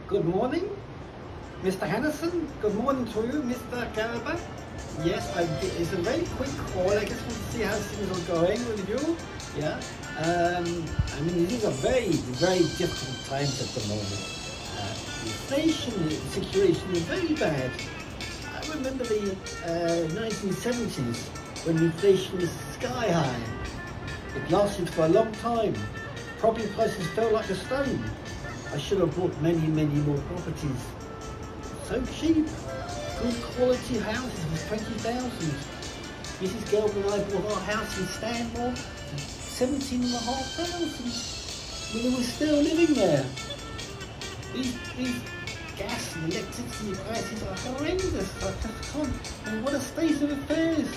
Good morning, Mr. Henderson. Good morning to you, Mr. Gelber. Yes, it's a very quick call. I just want to see how things are going with you. Yeah. I mean, these are very, very difficult times at the moment. Inflation situation is very bad. I remember the 1970s when inflation was sky high. It lasted for a long time. Property prices fell like a stone. I should have bought many, many more properties. So cheap. Good quality houses for 20,000. Mrs. Gelber and I bought our house in Stanmore for 17,500. I mean, we're still living there. These gas and electricity prices are horrendous. I just can't. I mean, what a state of affairs.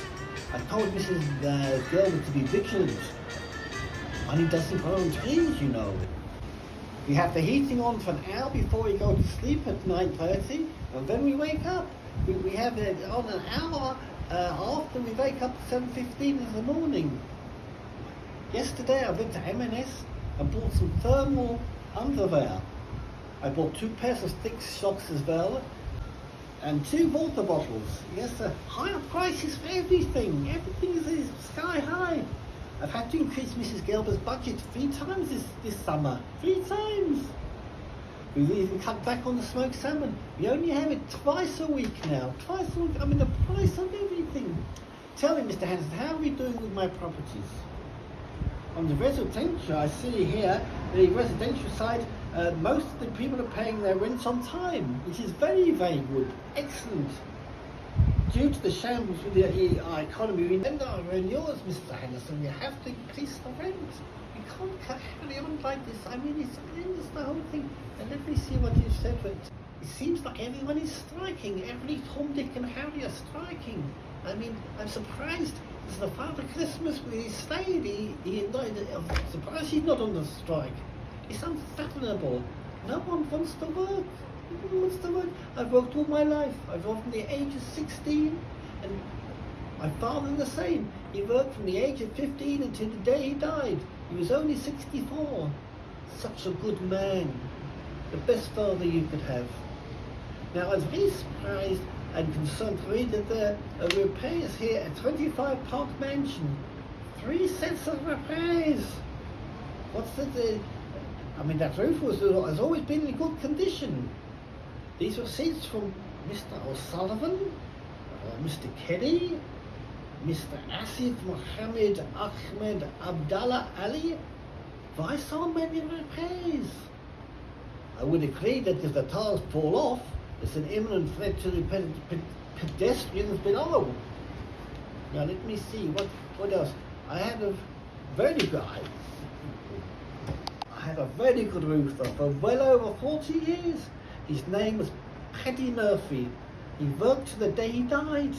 I told Mrs. Gelber to be vigilant. Money doesn't grow on trees, you know. We have the heating on for an hour before we go to sleep at 9:30, and then we wake up. We have it on an hour after we wake up at 7:15 in the morning. Yesterday I went to M&S and bought some thermal underwear. I bought 2 pairs of thick socks as well, and 2 water bottles. Yes, higher prices for everything. Everything is sky high. I've had to increase Mrs. Gelber's budget 3 times this summer. 3 times. We've even cut back on the smoked salmon. We only have it twice a week now. Twice a week. I mean, the price of everything. Tell me, Mr. Hanson, how are we doing with my properties? On the residential, I see here, the residential side, most of the people are paying their rents on time, which is very, very good. Excellent. Due to the shambles with the economy, we end our renewals, Mr. Henderson. You have to increase the rent. You can't carry on like this. I mean, it's horrendous, the whole thing. And let me see what you said. But it seems like everyone is striking. Every Tom, Dick and Harry are striking. I mean, I'm surprised. It's the Father Christmas where he stayed. I'm surprised he's not on the strike. It's unfathomable. No one wants to work. What's the word? I've worked all my life. I've worked from the age of 16, and my father the same. He worked from the age of 15 until the day he died. He was only 64. Such a good man. The best father you could have. Now I was very surprised and concerned to read that there are repairs here at 25 Park Mansion. 3 sets of repairs. What's the I mean, that roof has always been in good condition. These receipts from Mr. O'Sullivan, Mr. Keddy, Mr. Asif Mohammed Ahmed Abdallah Ali. Why so many repairs? I would agree that if the tiles fall off, it's an imminent threat to the pedestrians below. Now let me see, what else? I had a very good roofer for well over 40 years. His name was Paddy Murphy. He worked to the day he died.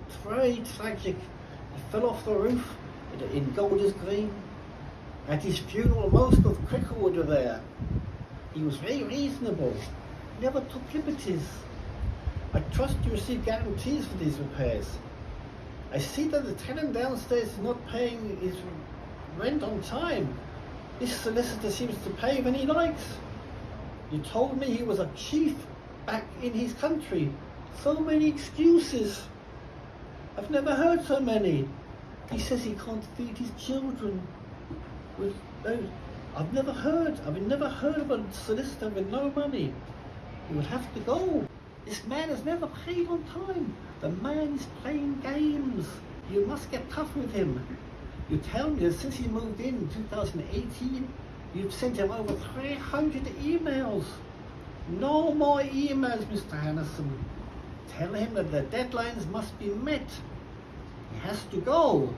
It's very tragic. He fell off the roof in Golders Green. At his funeral, most of Cricklewood were there. He was very reasonable. Never took liberties. I trust you receive guarantees for these repairs. I see that the tenant downstairs is not paying his rent on time. This solicitor seems to pay when he likes. You told me he was a chief back in his country. So many excuses. I've never heard so many. He says he can't feed his children. I've never heard of a solicitor with no money. He would have to go. This man has never paid on time. The man is playing games. You must get tough with him. You tell me that since he moved in 2018, you've sent him over 300 emails. No more emails, Mr. Henderson. Tell him that the deadlines must be met. He has to go.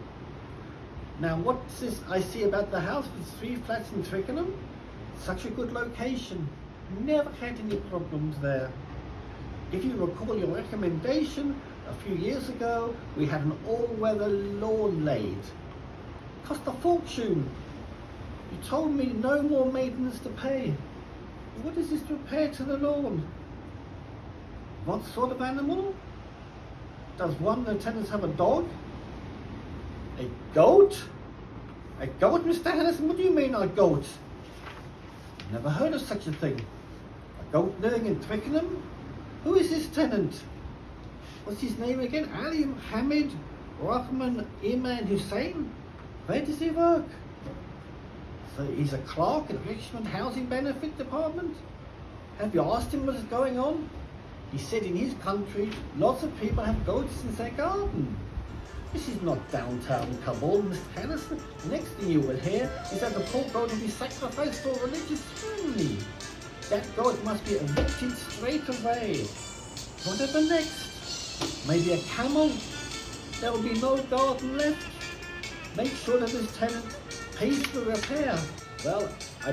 Now, what's this I see about the house with 3 flats in Twickenham? Such a good location. Never had any problems there. If you recall your recommendation, a few years ago, we had an all-weather lawn laid. Cost a fortune. You told me no more maintenance to pay. What is this repair to the lawn? What sort of animal? Does one of the tenants have a dog? A goat? A goat, Mr. Henderson? What do you mean, a goat? Never heard of such a thing. A Goatnering in Twickenham? Who is this tenant? What's his name again? Ali Mohammed Rahman Iman Hussein? Where does he work? So he's a clerk at Richmond Housing Benefit Department? Have you asked him what is going on? He said in his country, lots of people have goats in their garden. This is not downtown Kabul, Mr. Hennison. The next thing you will hear is that the poor goat will be sacrificed for a religious ceremony. That goat must be evicted straight away. Whatever next? Maybe a camel? There will be no garden left. Make sure that this tenant pays for repair. Well, I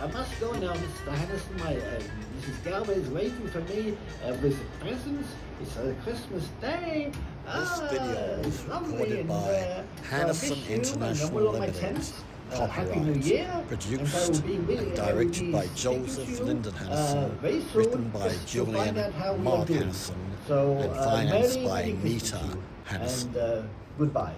must go now, Mr. Hennison. Mrs. Gelber is waiting for me with presents. It's a Christmas day. This video is recorded by Hennison International Limited. Happy New Year. Produced and directed by Joseph Lyndon Hennison, written by Julian Mark Hennison, and financed by Nita Hennison. Goodbye.